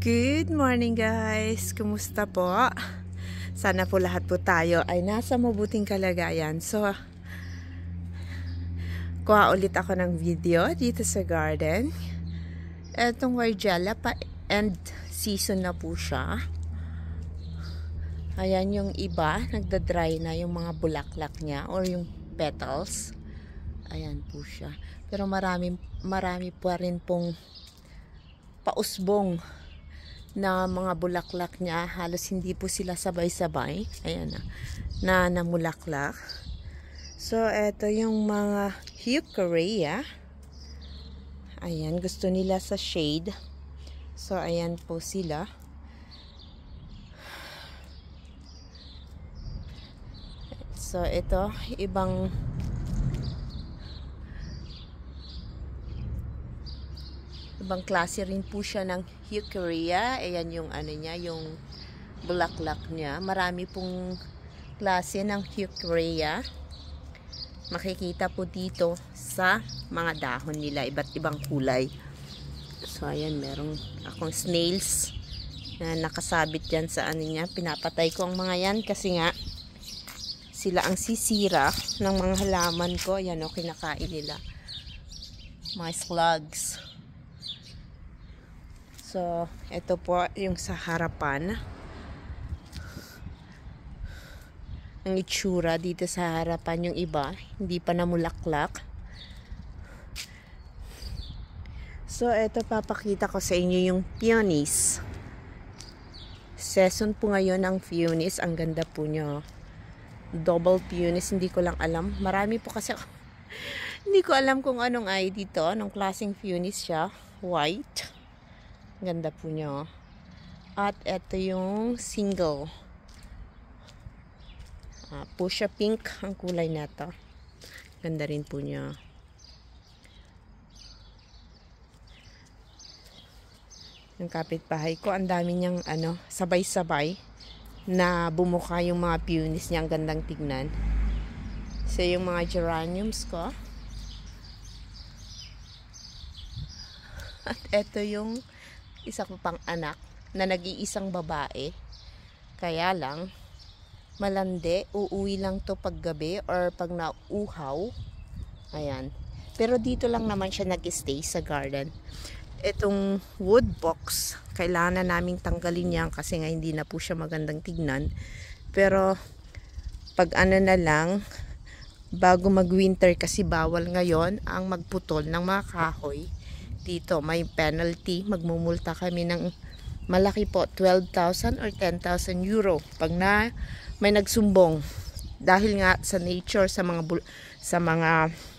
Good morning guys! Kumusta po? Sana po lahat po tayo ay nasa mabuting kalagayan. So, kuha ulit ako ng video dito sa garden. Etong Weigela pa end season na po siya. Ayan yung iba, nagda-dry na yung mga bulaklak niya or yung petals. Ayan po siya. Pero marami pa rin pong pausbong na mga bulaklak niya. Halos hindi po sila sabay-sabay. Ayan na namulaklak. So, eto yung mga Heucherea. Ayan, gusto nila sa shade. So, ayan po sila. So, ito, ibang klase rin po siya ng Heucherea. Ayan yung ano niya, yung bulaklak niya. Marami pong klase ng Heucherea. Makikita po dito sa mga dahon nila, iba't ibang kulay. So, ayan, merong akong snails na nakasabit yan sa ano niya. Pinapatay ko ang mga yan kasi nga sila ang sisira ng mga halaman ko. Ayan o, kinakain nila. Mga slugs. So, ito po yung sa harapan. Ang itsura dito sa harapan, yung iba, hindi pa namulaklak. So, ito papakita ko sa inyo yung peonies. Season po ngayon ng peonies. Ang ganda po nyo. Double peonies, hindi ko lang alam. Marami po kasi ako. Hindi ko alam kung anong ay dito. Anong klaseng peonies siya. White. Ganda po niya. At ito yung single. Fuchsia pink ang kulay nito. Ganda rin po niya. Yung kapitbahay ko, ang dami niyang sabay-sabay na bumuka yung mga peonies niya. Ang gandang tignan. So, yung mga geraniums ko. At ito yung isa ko pang anak na nag-iisang babae. Kaya lang, malandi. Uuwi lang to paggabi or pag nauhaw. Ayan. Pero dito lang naman siya nag-stay sa garden. Itong wood box, kailangan na naming tanggalin yan kasi nga hindi na po siya magandang tignan. Pero, pag ano na lang, bago mag-winter kasi bawal ngayon ang magputol ng mga kahoy. Dito may penalty, magmumulta kami ng malaki po, 12,000 or 10,000 euro pag may nagsumbong dahil nga sa nature, sa mga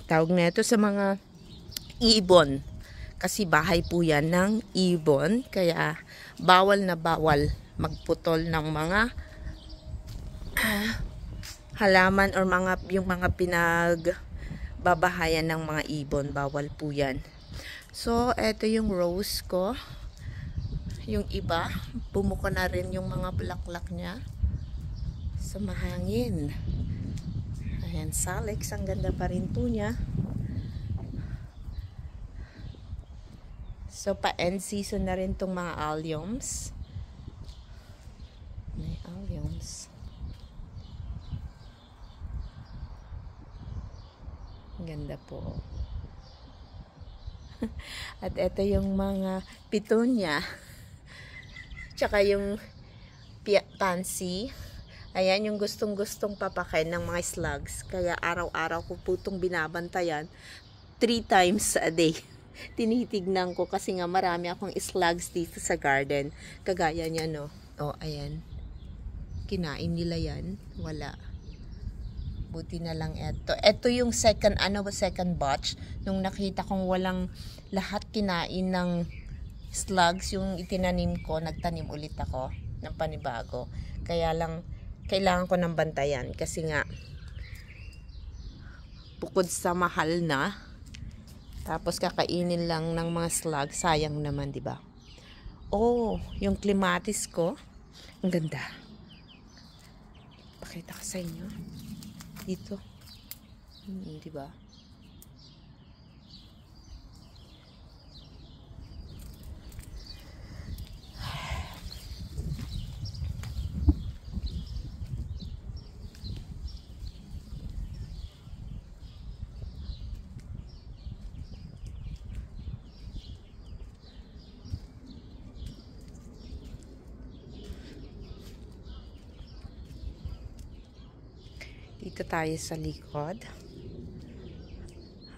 tawag nito, sa mga ibon, kasi bahay po yan ng ibon, kaya bawal na bawal magputol ng mga halaman or yung mga pinagbabahayan ng mga ibon, bawal po yan. So, eto yung rose ko. Yung iba, bumuko na rin yung mga bulaklak niya sa mahangin. Ayan, salix. Ang ganda pa rin po niya. So, pa-end season na rin tong mga alliums. May alliums. Ang ganda po. At ito yung mga petunia. Tsaka yung pansy. Ayan yung gustong-gustong papakain ng mga slugs. Kaya araw-araw ko po itong binabantayan 3 times a day. Tinitignan ko kasi nga marami akong slugs dito sa garden. Kagaya niya, no? Oh, ayan. Kinain nila yan. Wala. Buti na lang ito. Ito yung second batch. Nung nakita kong walang lahat kinain ng slugs, yung itinanim ko, nagtanim ulit ako ng panibago. Kaya lang, kailangan ko ng bantayan. Kasi nga, bukod sa mahal na, tapos kakainin lang ng mga slugs, sayang naman, di ba? Oh, yung clematis ko, ang ganda. Pakita ko sa inyo. Dito. Di ba? Dito tayo sa likod.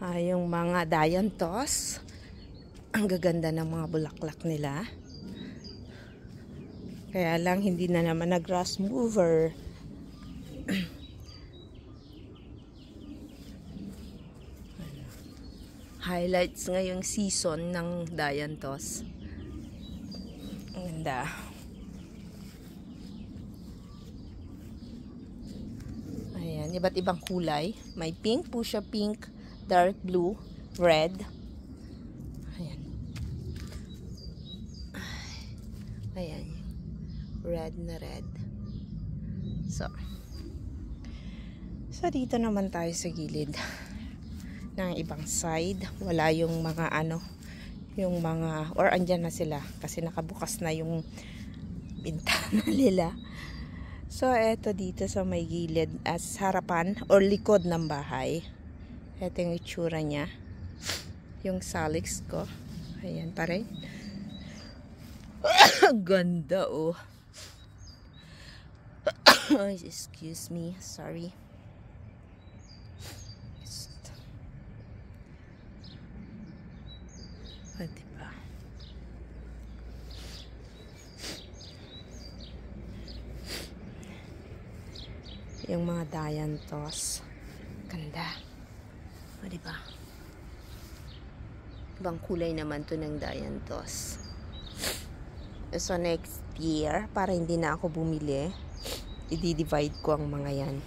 Yung mga dianthus. Ang gaganda ng mga bulaklak nila. Kaya lang hindi na naman na grass mover. Highlights ngayong season ng dianthus. Ang ganda. Ayan, iba't ibang kulay. May pink po siya, pink, dark blue, red. Ayan. Ayan. Red na red. So dito naman tayo sa gilid ng ibang side. Wala yung mga yung mga, or andyan na sila kasi nakabukas na yung bintana nila. So eto dito sa may gilid as harapan or likod ng bahay. Eto yung itsura niya. Yung salix ko. Ayan pa rin. Ganda oh. Excuse me, sorry. Diba? Yung mga dianthus. Ganda. O diba? Ibang kulay naman to ng dianthus. So next year, para hindi na ako bumili, i-divide ko ang mga yan.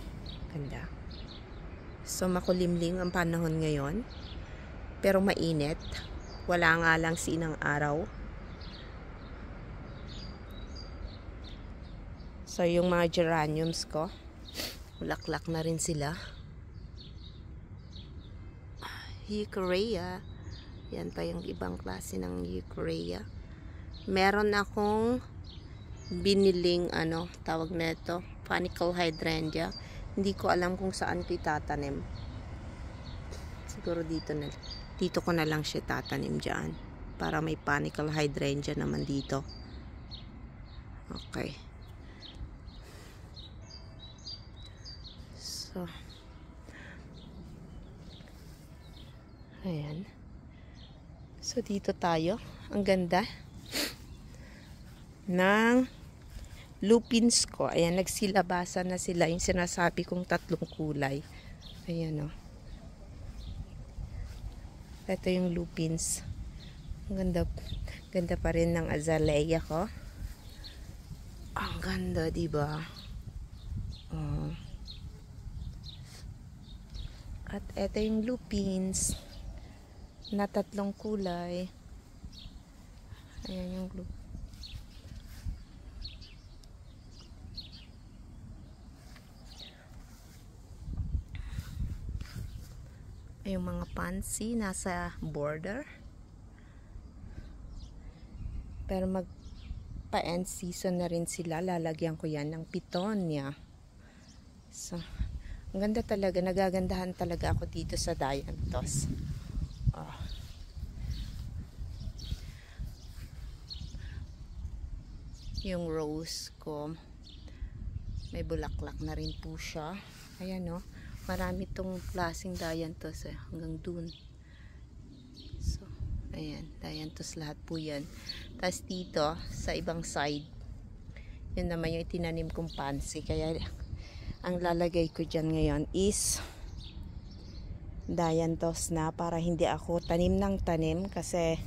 Ganda. So makulimlim ang panahon ngayon. Pero mainit. Wala nga lang sinang araw. So yung mga geraniums ko, bulaklak na rin sila. Eucharia. Yan pa yung ibang klase ng Eucharia. Meron akong biniling tawag na ito, panicle hydrangea. Hindi ko alam kung saan ko itatanim. Siguro dito ko na lang siya tatanim dyan. Para may panicle hydrangea naman dito. Okay. So, ayan. So, dito tayo. Ang ganda ng lupins ko. Ayan, nagsilabasan na sila. Yung sinasabi kong 3 kulay. Ayan o. Ito yung lupins. Ang ganda. Ganda pa rin ng azalea ko. Ang ganda, diba? Oh. At ito yung lupins na 3 kulay. Ayan yung lupins. Yung mga pansy nasa border. Pero magpa-end season na rin sila. Lalagyan ko yan ng pitonia. So, ang ganda talaga. Nagagandahan talaga ako dito sa dianthus. Oh. Yung rose ko, may bulaklak na rin po siya. Ayan o. Marami tong klaseng dianthus hanggang dun. So, ayan, dianthus lahat po yan. Tapos dito, sa ibang side, yun naman yung itinanim kong pansy. Kaya, ang lalagay ko dyan ngayon is dianthus na para hindi ako tanim ng tanim. Kasi,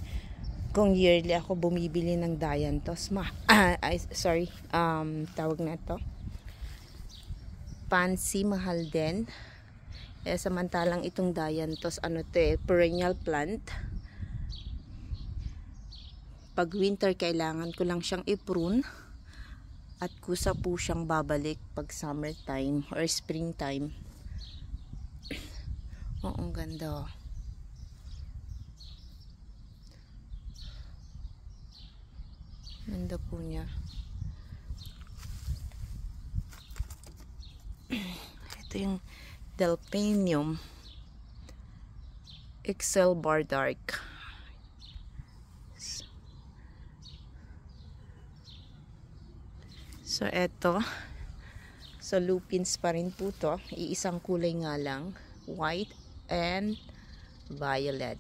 kung yearly ako bumibili ng dianthus, tawag na ito. Pansy, mahal din. Samantalang itong dianthus, perennial plant. Pag winter, kailangan ko lang siyang i-prune. At kusa po siyang babalik pag summertime or springtime. Oo, ang ganda. Ganda po niya. Ito yung Delphinium Excel Bar Dark. So eto, So lupins pa rin po to. Iisang kulay nga lang, white and violet.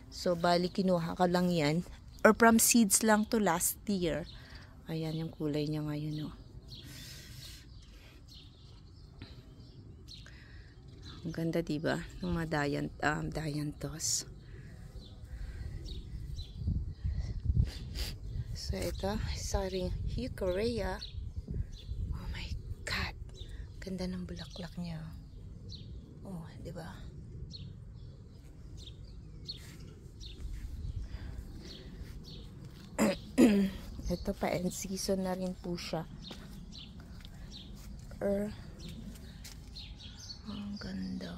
So bali kinuha ka lang yan, or from seeds lang to last year. Ayan yung kulay niya ngayon, oh. Ang ganda, diba? Ng mga dianthus. So ito, sorry, Heuchera. Oh my God, ganda ng bulaklak niya. Oh, diba? Ito pa, end season na rin po siya. Ang ganda.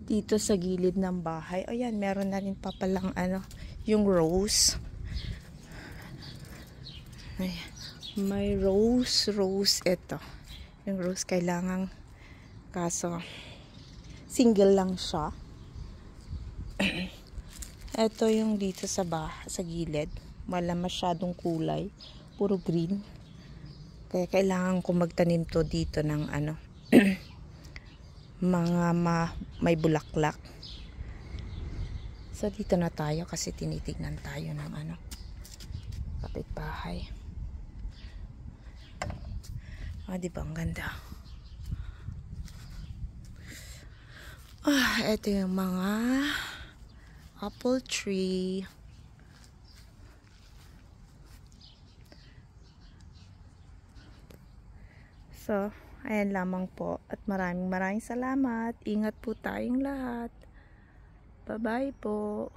Dito sa gilid ng bahay, ayan, meron na rin pa palang yung rose. Ayan. May rose ito. Yung rose kailangan, kaso single lang siya. Ito yung dito sa gilid. Wala masyadong kulay, puro green. Kaya kailangan ko magtanim to dito ng mga may bulaklak. So dito na tayo kasi tinitignan tayo ng kapitbahay. Diba ang ganda? Ito yung mga apple tree. So, ayan lamang po. At maraming salamat. Ingat po tayong lahat. Bye-bye po.